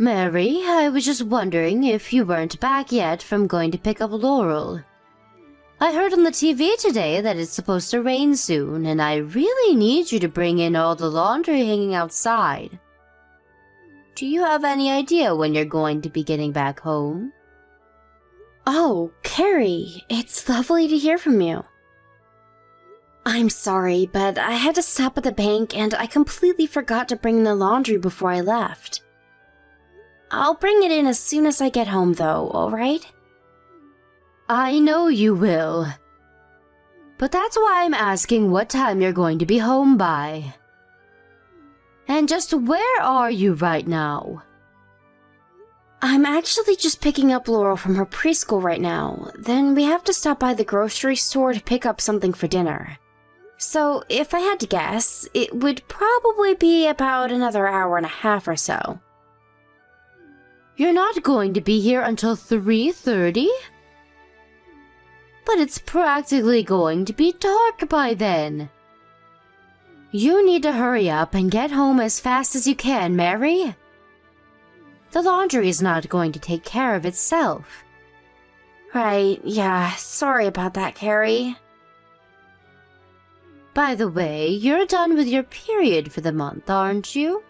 Mary, I was just wondering if you weren't back yet from going to pick up Laurel. I heard on the TV today that it's supposed to rain soon, and I really need you to bring in all the laundry hanging outside. Do you have any idea when you're going to be getting back home? Oh, Carrie, it's lovely to hear from you. I'm sorry, but I had to stop at the bank and I completely forgot to bring the laundry before I left. I'll bring it in as soon as I get home though, alright? I know you will. But that's why I'm asking what time you're going to be home by. And just where are you right now? I'm actually just picking up Laurel from her preschool right now. Then we have to stop by the grocery store to pick up something for dinner. So if I had to guess, it would probably be about another hour and a half or so. You're not going to be here until 3:30? But it's practically going to be dark by then. You need to hurry up and get home as fast as you can, Mary. The laundry is not going to take care of itself. Right, yeah, sorry about that, Carrie. By the way, you're done with your period for the month, aren't you?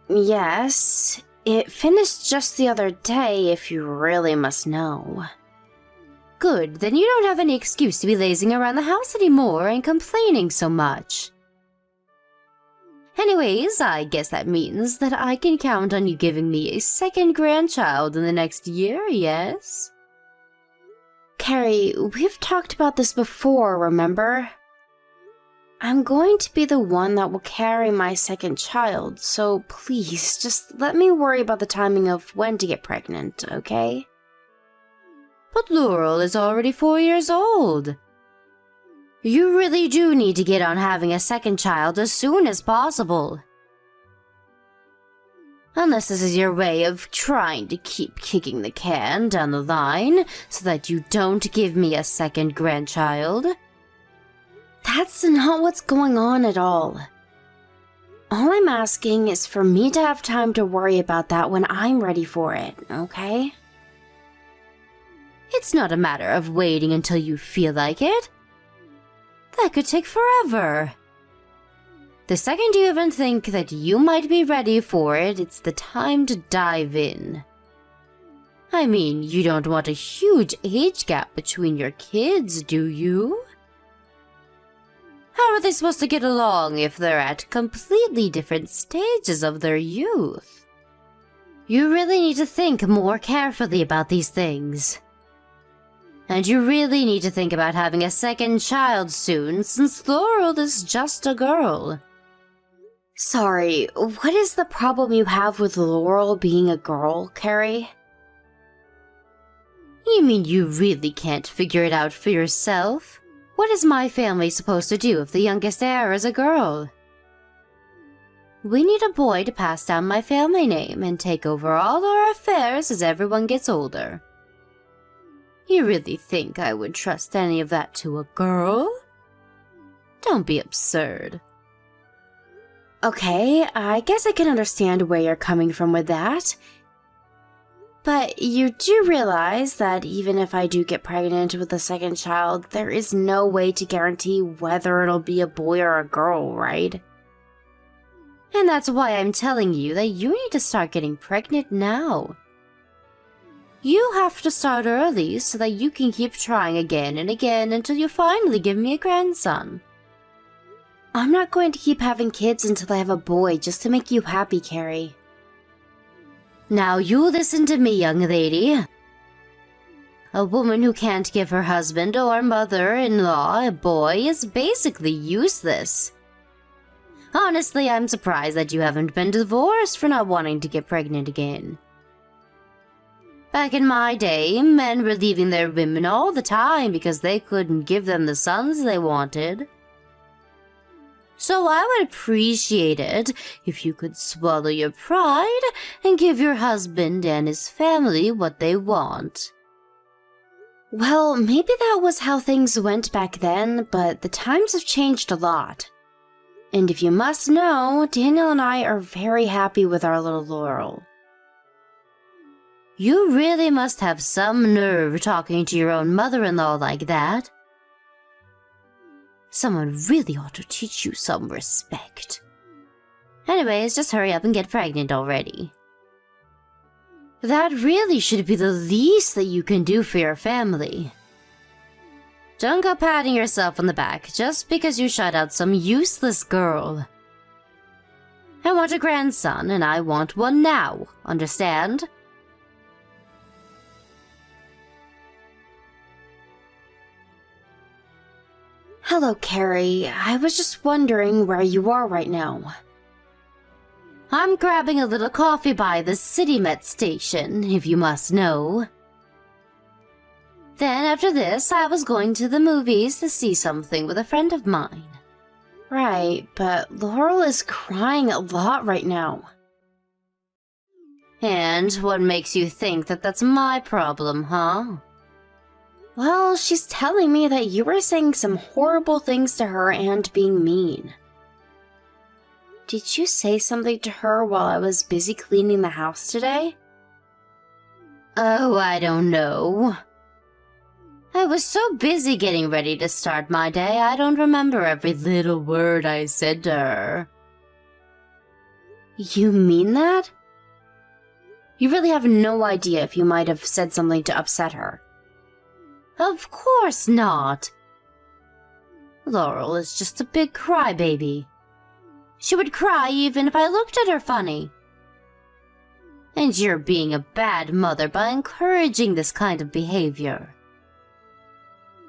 Yes. It finished just the other day, if you really must know. Good, then you don't have any excuse to be lazing around the house anymore and complaining so much. Anyways, I guess that means that I can count on you giving me a second grandchild in the next year, yes? Carrie, we've talked about this before, remember? I'm going to be the one that will carry my second child, so please, just let me worry about the timing of when to get pregnant, okay? But Laurel is already 4 years old. You really do need to get on having a second child as soon as possible. Unless this is your way of trying to keep kicking the can down the line so that you don't give me a second grandchild. That's not what's going on at all. All I'm asking is for me to have time to worry about that when I'm ready for it, okay? It's not a matter of waiting until you feel like it. That could take forever. The second you even think that you might be ready for it, it's the time to dive in. I mean, you don't want a huge age gap between your kids, do you? How are they supposed to get along if they're at completely different stages of their youth? You really need to think more carefully about these things. And you really need to think about having a second child soon, since Laurel is just a girl. Sorry, what is the problem you have with Laurel being a girl, Carrie? You mean you really can't figure it out for yourself? What is my family supposed to do if the youngest heir is a girl? We need a boy to pass down my family name and take over all our affairs as everyone gets older. You really think I would trust any of that to a girl? Don't be absurd. Okay, I guess I can understand where you're coming from with that. But you do realize that even if I do get pregnant with a second child, there is no way to guarantee whether it'll be a boy or a girl, right? And that's why I'm telling you that you need to start getting pregnant now. You have to start early so that you can keep trying again and again until you finally give me a grandson. I'm not going to keep having kids until I have a boy just to make you happy, Carrie. Now you listen to me, young lady. A woman who can't give her husband or mother-in-law a boy is basically useless. Honestly, I'm surprised that you haven't been divorced for not wanting to get pregnant again. Back in my day, men were leaving their women all the time because they couldn't give them the sons they wanted. So I would appreciate it if you could swallow your pride and give your husband and his family what they want. Well, maybe that was how things went back then, but the times have changed a lot. And if you must know, Daniel and I are very happy with our little Laurel. You really must have some nerve talking to your own mother-in-law like that. Someone really ought to teach you some respect. Anyways, just hurry up and get pregnant already. That really should be the least that you can do for your family. Don't go patting yourself on the back just because you shut out some useless girl. I want a grandson, and I want one now, understand? Hello, Carrie. I was just wondering where you are right now. I'm grabbing a little coffee by the City Met station, if you must know. Then after this, I was going to the movies to see something with a friend of mine. Right, but Laurel is crying a lot right now. And what makes you think that that's my problem, huh? Well, she's telling me that you were saying some horrible things to her and being mean. Did you say something to her while I was busy cleaning the house today? Oh, I don't know. I was so busy getting ready to start my day, I don't remember every little word I said to her. You mean that? You really have no idea if you might have said something to upset her. Of course not. Laurel is just a big crybaby. She would cry even if I looked at her funny. And you're being a bad mother by encouraging this kind of behavior.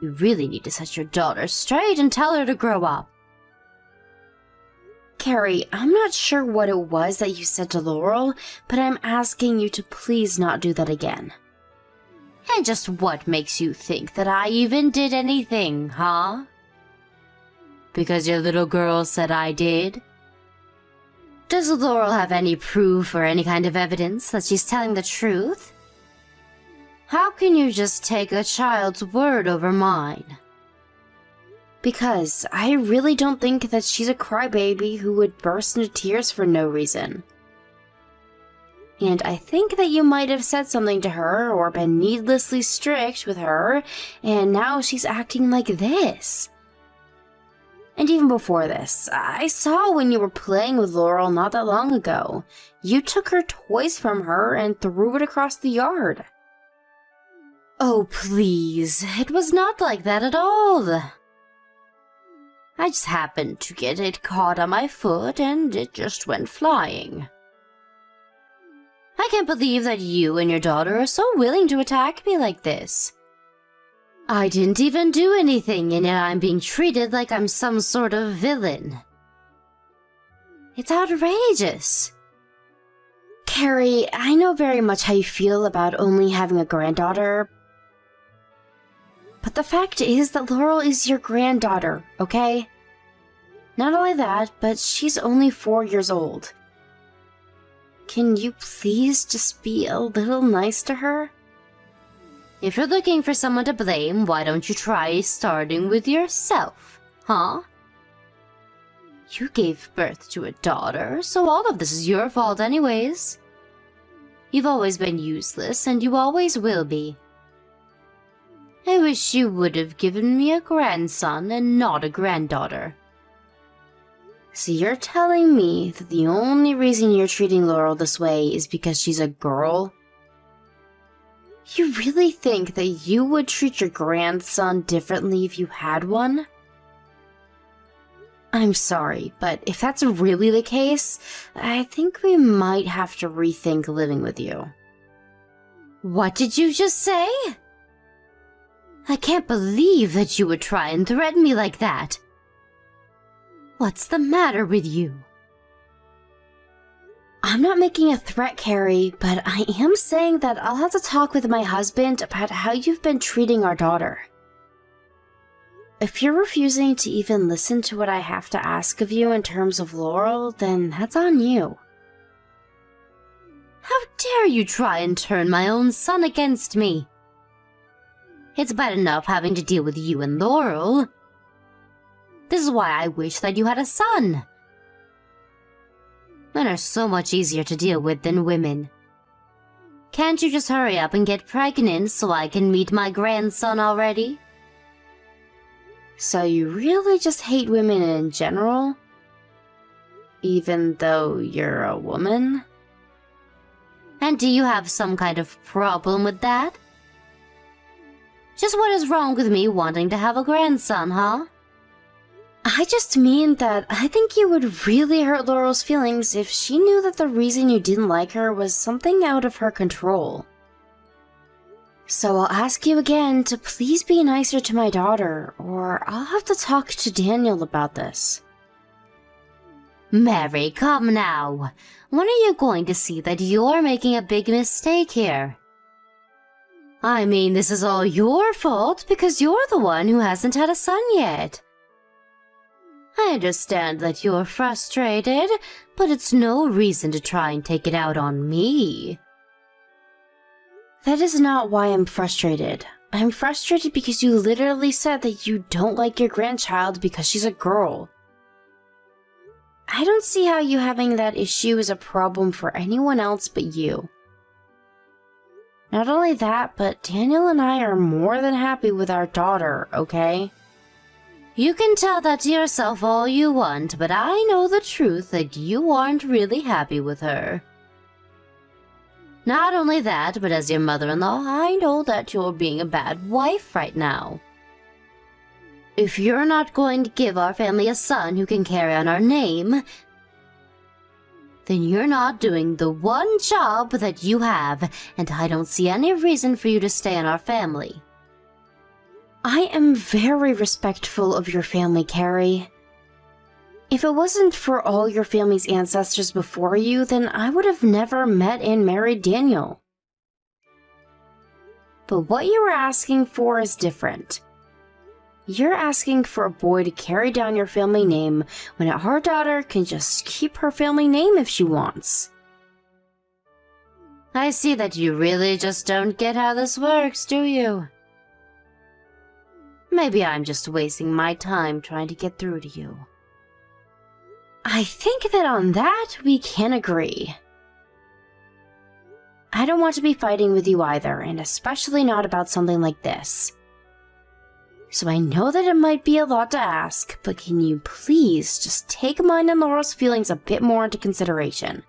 You really need to set your daughter straight and tell her to grow up. Carrie, I'm not sure what it was that you said to Laurel, but I'm asking you to please not do that again. And just what makes you think that I even did anything, huh? Because your little girl said I did? Does Laurel have any proof or any kind of evidence that she's telling the truth? How can you just take a child's word over mine? Because I really don't think that she's a crybaby who would burst into tears for no reason. And I think that you might have said something to her or been needlessly strict with her, and now she's acting like this. And even before this, I saw when you were playing with Laurel not that long ago. You took her toys from her and threw it across the yard. Oh, please. It was not like that at all. I just happened to get it caught on my foot and it just went flying. I can't believe that you and your daughter are so willing to attack me like this. I didn't even do anything, and yet I'm being treated like I'm some sort of villain. It's outrageous. Carrie, I know very much how you feel about only having a granddaughter. But the fact is that Laurel is your granddaughter, okay? Not only that, but she's only 4 years old. Can you please just be a little nice to her? If you're looking for someone to blame, why don't you try starting with yourself, huh? You gave birth to a daughter, so all of this is your fault anyways. You've always been useless, and you always will be. I wish you would have given me a grandson and not a granddaughter. So you're telling me that the only reason you're treating Laurel this way is because she's a girl? You really think that you would treat your grandson differently if you had one? I'm sorry, but if that's really the case, I think we might have to rethink living with you. What did you just say? I can't believe that you would try and threaten me like that. What's the matter with you? I'm not making a threat, Carrie, but I am saying that I'll have to talk with my husband about how you've been treating our daughter. If you're refusing to even listen to what I have to ask of you in terms of Laurel, then that's on you. How dare you try and turn my own son against me? It's bad enough having to deal with you and Laurel. This is why I wish that you had a son, Men are so much easier to deal with than women. Can't you just hurry up and get pregnant so I can meet my grandson already? So you really just hate women in general? Even though you're a woman? And do you have some kind of problem with that? Just what is wrong with me wanting to have a grandson, huh? I just mean that I think you would really hurt Laurel's feelings if she knew that the reason you didn't like her was something out of her control. So I'll ask you again to please be nicer to my daughter, or I'll have to talk to Daniel about this. Mary, come now. When are you going to see that you're making a big mistake here? I mean, this is all your fault because you're the one who hasn't had a son yet. I understand that you're frustrated, but it's no reason to try and take it out on me. That is not why I'm frustrated. I'm frustrated because you literally said that you don't like your grandchild because she's a girl. I don't see how you having that issue is a problem for anyone else but you. Not only that, but Daniel and I are more than happy with our daughter, okay? You can tell that to yourself all you want, but I know the truth that you aren't really happy with her. Not only that, but as your mother-in-law, I know that you're being a bad wife right now. If you're not going to give our family a son who can carry on our name, then you're not doing the one job that you have, and I don't see any reason for you to stay in our family. I am very respectful of your family, Carrie. If it wasn't for all your family's ancestors before you, then I would have never met and married Daniel. But what you were asking for is different. You're asking for a boy to carry down your family name when our daughter can just keep her family name if she wants. I see that you really just don't get how this works, do you? Maybe I'm just wasting my time trying to get through to you. I think that on that we can agree. I don't want to be fighting with you either, and especially not about something like this. So I know that it might be a lot to ask, but can you please just take mine and Laurel's feelings a bit more into consideration?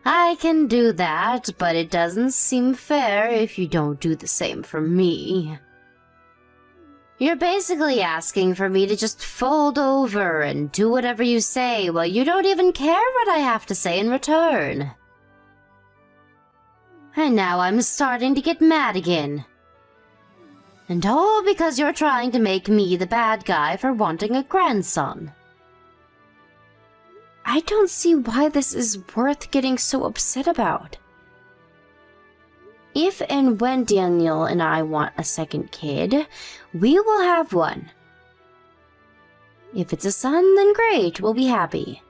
I can do that, but it doesn't seem fair if you don't do the same for me. You're basically asking for me to just fold over and do whatever you say while you don't even care what I have to say in return. And now I'm starting to get mad again. And all because you're trying to make me the bad guy for wanting a grandson. I don't see why this is worth getting so upset about. If and when Daniel and I want a second kid, we will have one. If it's a son, then great, we'll be happy.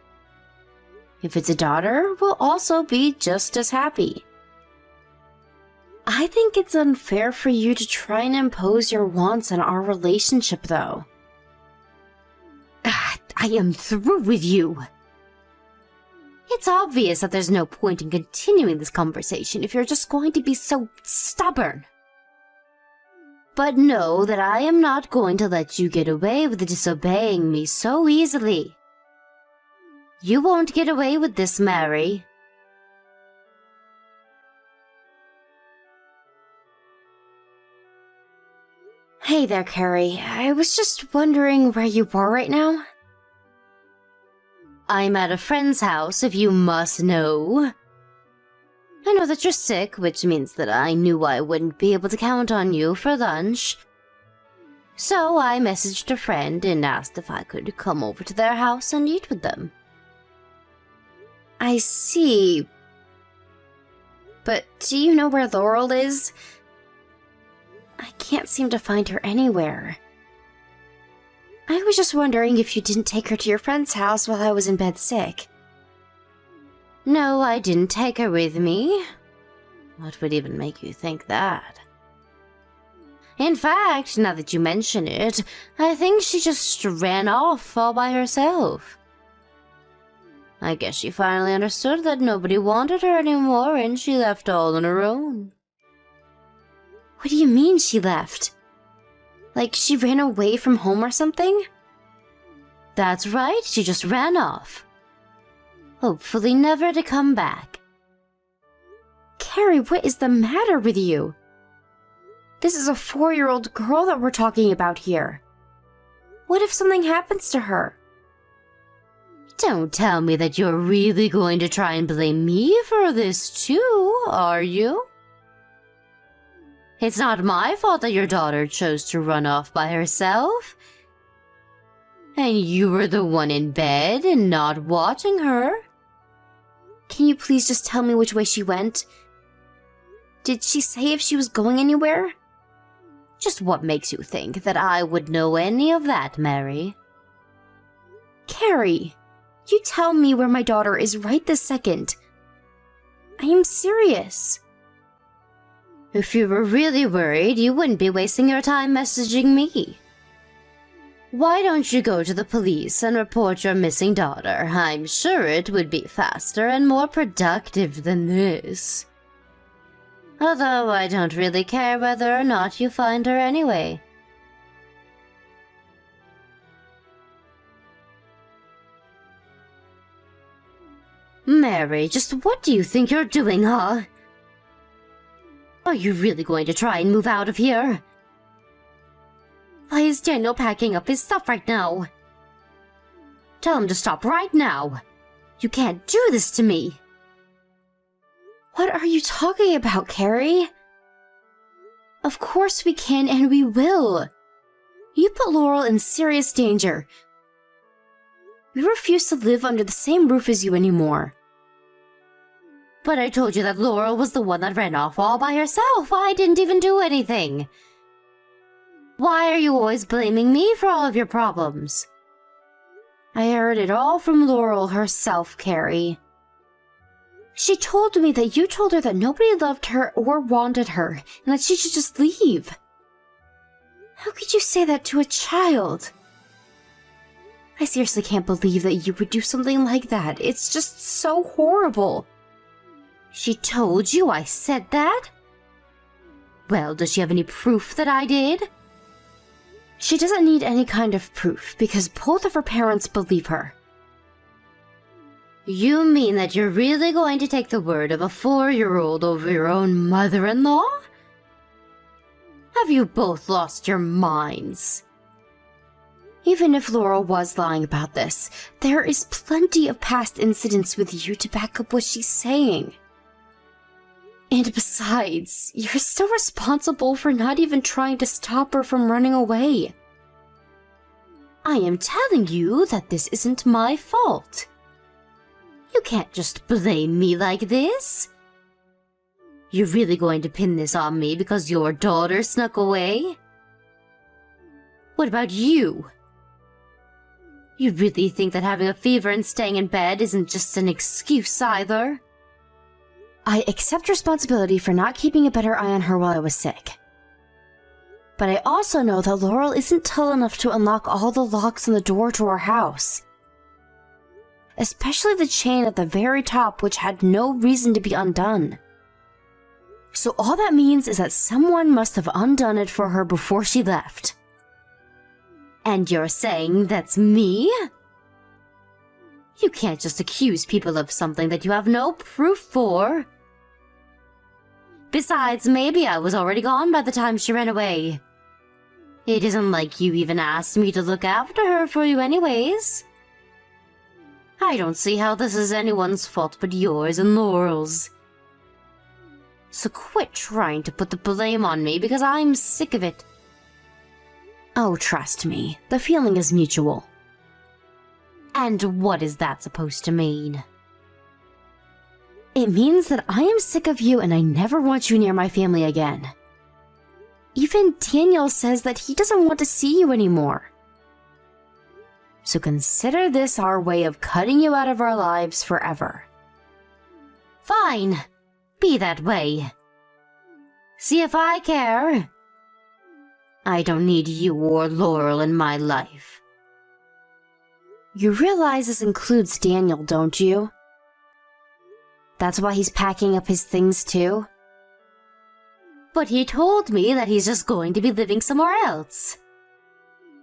If it's a daughter, we'll also be just as happy. I think it's unfair for you to try and impose your wants on our relationship, though. I am through with you. It's obvious that there's no point in continuing this conversation if you're just going to be so stubborn. But know that I am not going to let you get away with disobeying me so easily. You won't get away with this, Mary. Hey there, Carrie. I was just wondering where you are right now. I'm at a friend's house, if you must know. I know that you're sick, which means that I knew I wouldn't be able to count on you for lunch. So I messaged a friend and asked if I could come over to their house and eat with them. I see. But do you know where Laurel is? I can't seem to find her anywhere. I was just wondering if you didn't take her to your friend's house while I was in bed sick. No, I didn't take her with me. What would even make you think that? In fact, now that you mention it, I think she just ran off all by herself. I guess she finally understood that nobody wanted her anymore and she left all on her own. What do you mean she left? Like she ran away from home or something? That's right, she just ran off. Hopefully never to come back. Carrie, what is the matter with you? This is a 4-year-old girl that we're talking about here. What if something happens to her? Don't tell me that you're really going to try and blame me for this too, are you? It's not my fault that your daughter chose to run off by herself. And you were the one in bed and not watching her. Can you please just tell me which way she went? Did she say if she was going anywhere? Just what makes you think that I would know any of that, Mary? Carrie, you tell me where my daughter is right this second. I am serious. If you were really worried, you wouldn't be wasting your time messaging me. Why don't you go to the police and report your missing daughter? I'm sure it would be faster and more productive than this. Although I don't really care whether or not you find her anyway. Mary, just what do you think you're doing, huh? Are you really going to try and move out of here? Why is Daniel packing up his stuff right now? Tell him to stop right now. You can't do this to me. What are you talking about, Carrie? Of course we can and we will. You put Laurel in serious danger. We refuse to live under the same roof as you anymore. But I told you that Laurel was the one that ran off all by herself. I didn't even do anything. Why are you always blaming me for all of your problems? I heard it all from Laurel herself, Carrie. She told me that you told her that nobody loved her or wanted her, and that she should just leave. How could you say that to a child? I seriously can't believe that you would do something like that. It's just so horrible. She told you I said that? Well, does she have any proof that I did? She doesn't need any kind of proof, because both of her parents believe her. You mean that you're really going to take the word of a 4-year-old over your own mother-in-law? Have you both lost your minds? Even if Laurel was lying about this, there is plenty of past incidents with you to back up what she's saying. And besides, you're still responsible for not even trying to stop her from running away. I am telling you that this isn't my fault. You can't just blame me like this. You're really going to pin this on me because your daughter snuck away? What about you? You really think that having a fever and staying in bed isn't just an excuse either? I accept responsibility for not keeping a better eye on her while I was sick. But I also know that Laurel isn't tall enough to unlock all the locks on the door to our house. Especially the chain at the very top, which had no reason to be undone. So all that means is that someone must have undone it for her before she left. And you're saying that's me? You can't just accuse people of something that you have no proof for. Besides, maybe I was already gone by the time she ran away. It isn't like you even asked me to look after her for you anyways. I don't see how this is anyone's fault but yours and Laurel's. So quit trying to put the blame on me because I'm sick of it. Oh, trust me, the feeling is mutual. And what is that supposed to mean? It means that I am sick of you and I never want you near my family again. Even Daniel says that he doesn't want to see you anymore. So consider this our way of cutting you out of our lives forever. Fine. Be that way. See if I care. I don't need you or Laurel in my life. You realize this includes Daniel, don't you? That's why he's packing up his things too? But he told me that he's just going to be living somewhere else.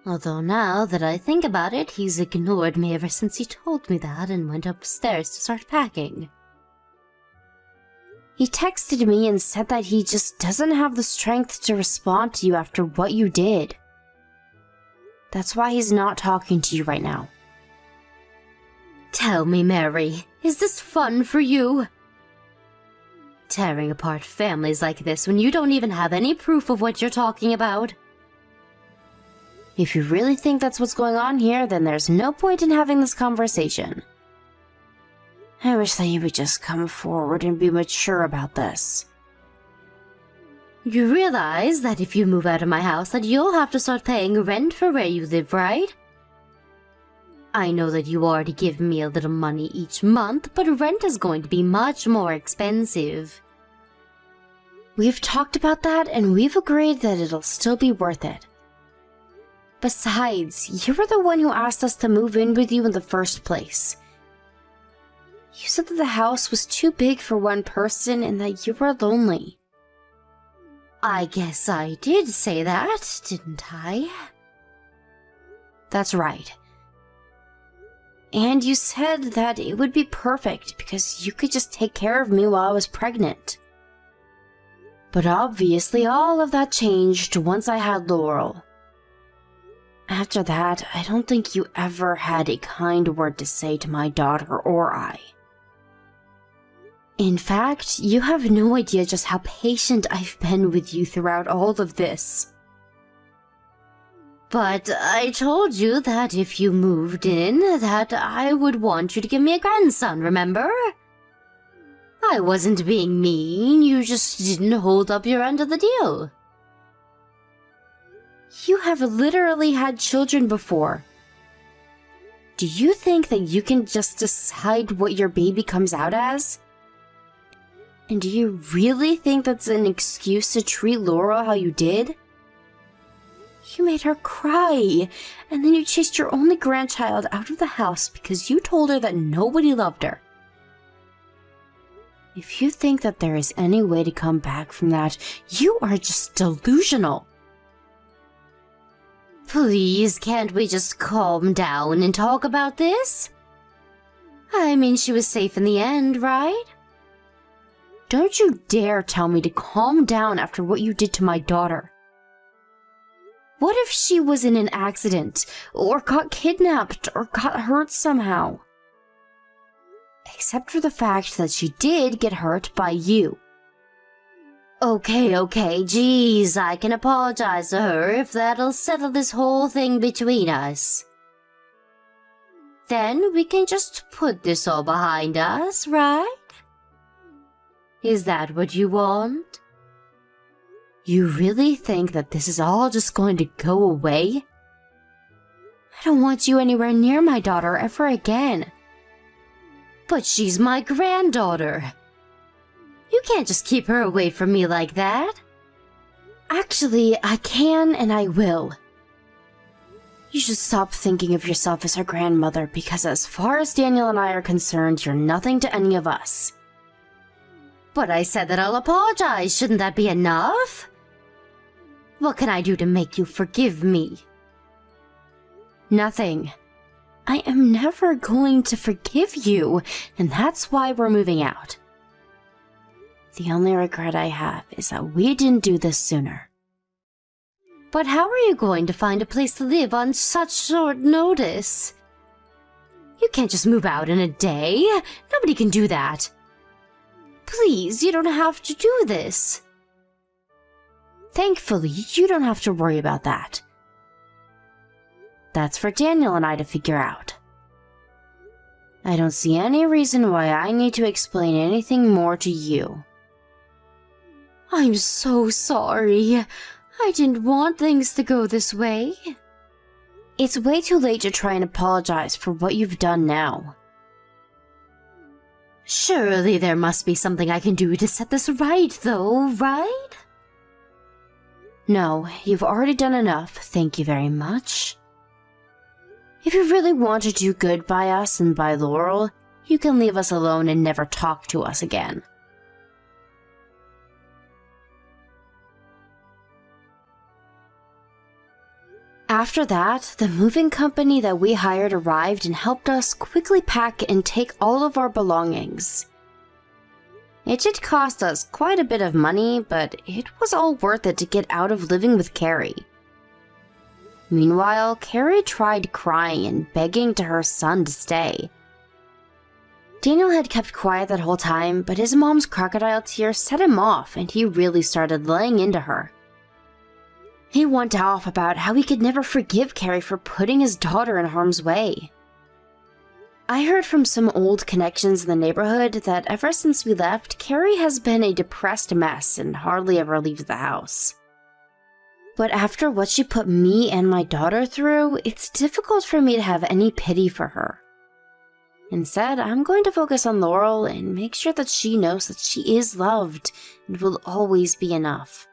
Although now that I think about it, he's ignored me ever since he told me that and went upstairs to start packing. He texted me and said that he just doesn't have the strength to respond to you after what you did. That's why he's not talking to you right now. Tell me, Mary, is this fun for you? Tearing apart families like this when you don't even have any proof of what you're talking about? If you really think that's what's going on here, then there's no point in having this conversation. I wish that you would just come forward and be mature about this. You realize that if you move out of my house that you'll have to start paying rent for where you live, right? I know that you already give me a little money each month, but rent is going to be much more expensive. We've talked about that and we've agreed that it'll still be worth it. Besides, you were the one who asked us to move in with you in the first place. You said that the house was too big for one person and that you were lonely. I guess I did say that, didn't I? That's right. And you said that it would be perfect because you could just take care of me while I was pregnant. But obviously all of that changed once I had Laurel. After that, I don't think you ever had a kind word to say to my daughter or I. In fact, you have no idea just how patient I've been with you throughout all of this. But I told you that if you moved in, that I would want you to give me a grandson, remember? I wasn't being mean, you just didn't hold up your end of the deal. You have literally had children before. Do you think that you can just decide what your baby comes out as? And do you really think that's an excuse to treat Laura how you did? You made her cry, and then you chased your only grandchild out of the house because you told her that nobody loved her. If you think that there is any way to come back from that, you are just delusional. Please, can't we just calm down and talk about this? I mean, she was safe in the end, right? Don't you dare tell me to calm down after what you did to my daughter. What if she was in an accident, or got kidnapped, or got hurt somehow? Except for the fact that she did get hurt by you. Okay, geez, I can apologize to her if that'll settle this whole thing between us. Then we can just put this all behind us, right? Is that what you want? You really think that this is all just going to go away? I don't want you anywhere near my daughter ever again. But she's my granddaughter. You can't just keep her away from me like that. Actually, I can and I will. You should stop thinking of yourself as her grandmother because as far as Daniel and I are concerned, you're nothing to any of us. But I said that I'll apologize. Shouldn't that be enough? What can I do to make you forgive me? Nothing. I am never going to forgive you, and that's why we're moving out. The only regret I have is that we didn't do this sooner. But how are you going to find a place to live on such short notice? You can't just move out in a day. Nobody can do that. Please, you don't have to do this. Thankfully, you don't have to worry about that. That's for Daniel and I to figure out. I don't see any reason why I need to explain anything more to you. I'm so sorry. I didn't want things to go this way. It's way too late to try and apologize for what you've done now. Surely there must be something I can do to set this right, though, right? No, you've already done enough, thank you very much. If you really want to do good by us and by Laurel, you can leave us alone and never talk to us again. After that, the moving company that we hired arrived and helped us quickly pack and take all of our belongings. It did cost us quite a bit of money, but it was all worth it to get out of living with Carrie. Meanwhile, Carrie tried crying and begging to her son to stay. Daniel had kept quiet that whole time, but his mom's crocodile tears set him off and he really started laying into her. He went off about how he could never forgive Carrie for putting his daughter in harm's way. I heard from some old connections in the neighborhood that ever since we left, Carrie has been a depressed mess and hardly ever leaves the house. But after what she put me and my daughter through, it's difficult for me to have any pity for her. Instead, I'm going to focus on Laurel and make sure that she knows that she is loved and will always be enough.